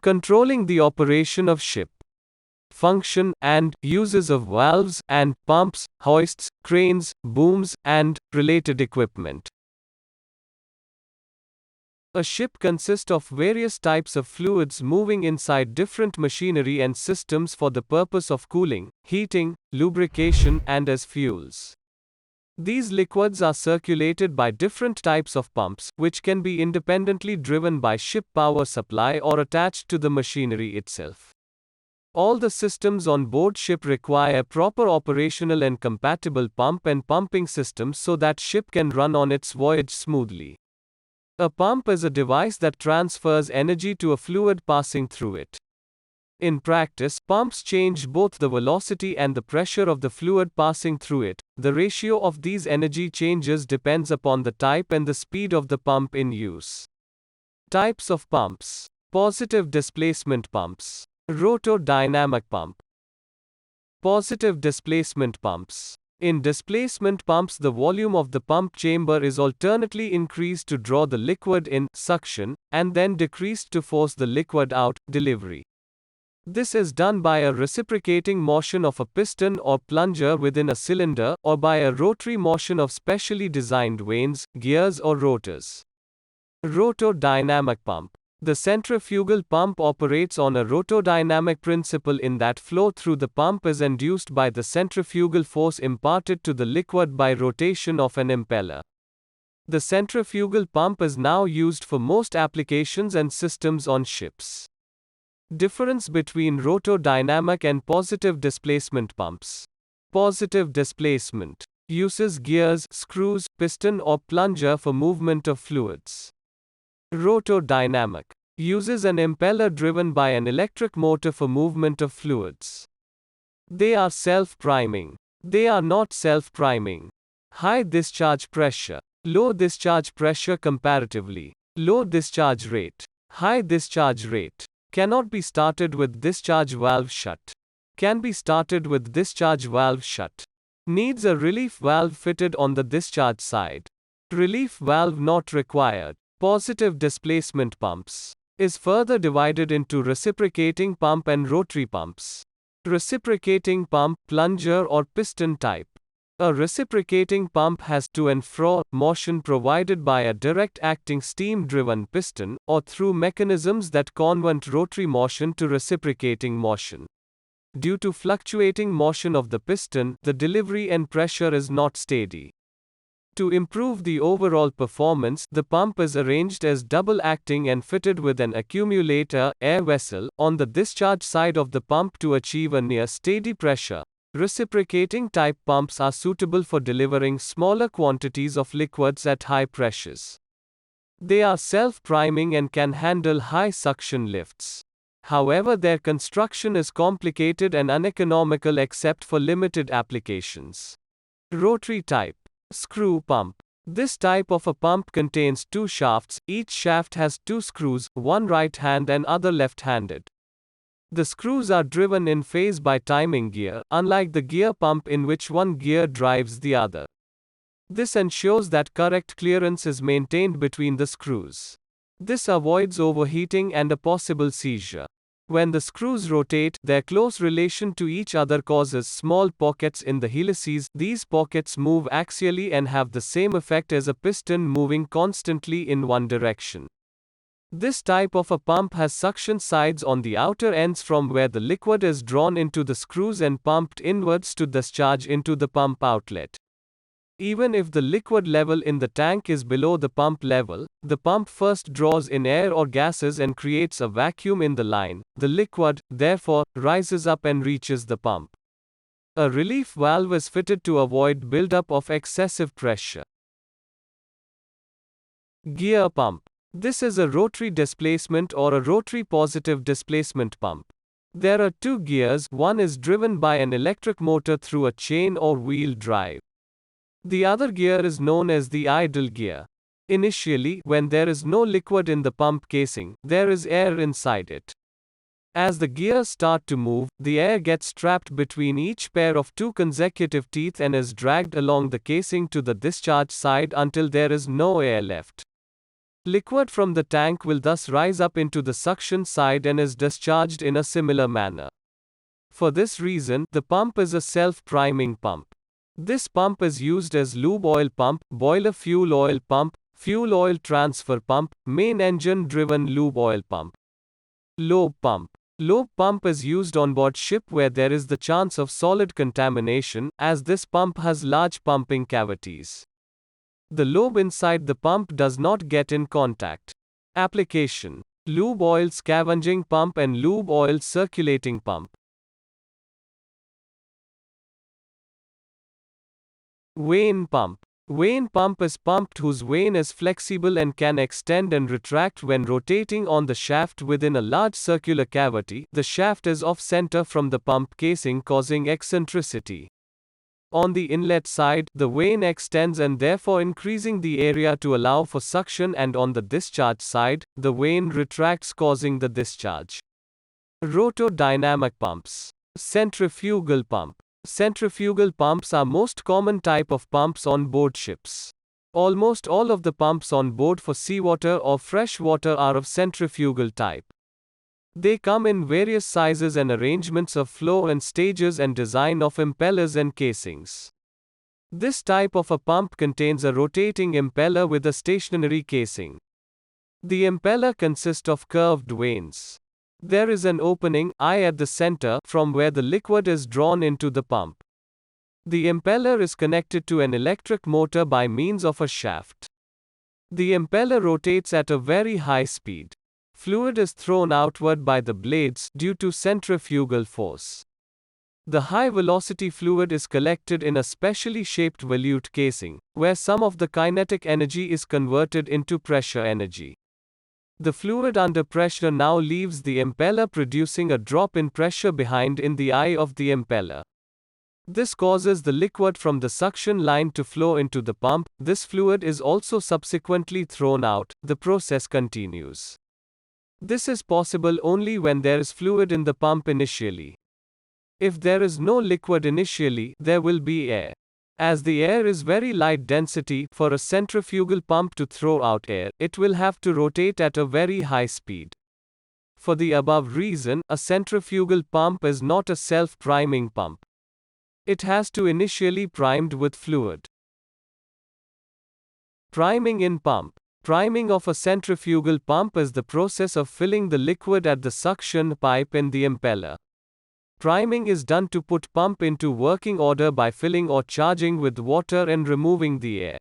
controlling the operation of ship, function, and uses of valves and pumps, hoists, cranes, booms, and related equipment. A ship consists of various types of fluids moving inside different machinery and systems for the purpose of cooling, heating, lubrication, and as fuels. These liquids are circulated by different types of pumps, which can be independently driven by ship power supply or attached to the machinery itself. All the systems on board ship require proper operational and compatible pump and pumping systems so that ship can run on its voyage smoothly. A pump is a device that transfers energy to a fluid passing through it. In practice, pumps change both the velocity and the pressure of the fluid passing through it. The ratio of these energy changes depends upon the type and the speed of the pump in use. Types of pumps: positive displacement pumps, rotordynamic pump, positive displacement pumps. In displacement pumps, the volume of the pump chamber is alternately increased to draw the liquid in, suction, and then decreased to force the liquid out, delivery. This is done by a reciprocating motion of a piston or plunger within a cylinder, or by a rotary motion of specially designed vanes, gears, or rotors. Rotordynamic pump. The centrifugal pump operates on a rotordynamic principle in that flow through the pump is induced by the centrifugal force imparted to the liquid by rotation of an impeller. The centrifugal pump is now used for most applications and systems on ships. Difference between rotordynamic and positive displacement pumps. Positive displacement uses gears, screws, piston, or plunger for movement of fluids. Rotordynamic uses an impeller driven by an electric motor for movement of fluids. They are self-priming. They are not self-priming. High discharge pressure, low discharge pressure comparatively, low discharge rate, high discharge rate. Cannot be started with discharge valve shut. Can be started with discharge valve shut. Needs a relief valve fitted on the discharge side. Relief valve not required. Positive displacement pumps is further divided into reciprocating pump and rotary pumps. Reciprocating pump, plunger or piston type. A reciprocating pump has to and fro motion provided by a direct acting steam-driven piston, or through mechanisms that convert rotary motion to reciprocating motion. Due to fluctuating motion of the piston, the delivery and pressure is not steady. To improve the overall performance, the pump is arranged as double acting and fitted with an accumulator, air vessel, on the discharge side of the pump to achieve a near steady pressure. Reciprocating type pumps are suitable for delivering smaller quantities of liquids at high pressures. They are self-priming and can handle high suction lifts. However, their construction is complicated and uneconomical except for limited applications. Rotary type. Screw pump. This type of a pump contains two shafts. Each shaft has two screws, one right-hand and other left-handed. The screws are driven in phase by timing gear, unlike the gear pump in which one gear drives the other. This ensures that correct clearance is maintained between the screws. This avoids overheating and a possible seizure. When the screws rotate, their close relation to each other causes small pockets in the helices. These pockets move axially and have the same effect as a piston moving constantly in one direction. This type of a pump has suction sides on the outer ends from where the liquid is drawn into the screws and pumped inwards to discharge into the pump outlet. Even if the liquid level in the tank is below the pump level, the pump first draws in air or gases and creates a vacuum in the line. The liquid, therefore, rises up and reaches the pump. A relief valve is fitted to avoid buildup of excessive pressure. Gear pump. This is a rotary displacement or a rotary positive displacement pump. There are two gears. One is driven by an electric motor through a chain or wheel drive. The other gear is known as the idle gear. Initially, when there is no liquid in the pump casing, there is air inside it. As the gears start to move, the air gets trapped between each pair of two consecutive teeth and is dragged along the casing to the discharge side until there is no air left. Liquid from the tank will thus rise up into the suction side and is discharged in a similar manner. For this reason, the pump is a self-priming pump. This pump is used as lube oil pump, boiler fuel oil pump, fuel oil transfer pump, main engine-driven lube oil pump. Lobe pump. Lobe pump is used on board ship where there is the chance of solid contamination, as this pump has large pumping cavities. The lobe inside the pump does not get in contact. Application: lube oil scavenging pump and lube oil circulating pump. Vane pump. Vane pump is pumped whose vane is flexible and can extend and retract when rotating on the shaft within a large circular cavity. The shaft is off center from the pump casing, causing eccentricity. On the inlet side, the vane extends and therefore increasing the area to allow for suction, and on the discharge side, the vane retracts, causing the discharge. Rotodynamic pumps. Centrifugal pump. Centrifugal pumps are most common type of pumps on board ships. Almost all of the pumps on board for seawater or fresh water are of centrifugal type. They come in various sizes and arrangements of flow and stages and design of impellers and casings. This type of a pump contains a rotating impeller with a stationary casing. The impeller consists of curved vanes. There is an opening, eye, at the center, from where the liquid is drawn into the pump. The impeller is connected to an electric motor by means of a shaft. The impeller rotates at a very high speed. Fluid is thrown outward by the blades due to centrifugal force. The high-velocity fluid is collected in a specially shaped volute casing, where some of the kinetic energy is converted into pressure energy. The fluid under pressure now leaves the impeller, producing a drop in pressure behind in the eye of the impeller. This causes the liquid from the suction line to flow into the pump. This fluid is also subsequently thrown out. The process continues. This is possible only when there is fluid in the pump initially. If there is no liquid initially, there will be air. As the air is very light density, for a centrifugal pump to throw out air, it will have to rotate at a very high speed. For the above reason, a centrifugal pump is not a self-priming pump. It has to initially primed with fluid. Priming in pump. Priming of a centrifugal pump is the process of filling the liquid at the suction pipe in the impeller. Priming is done to put pump into working order by filling or charging with water and removing the air.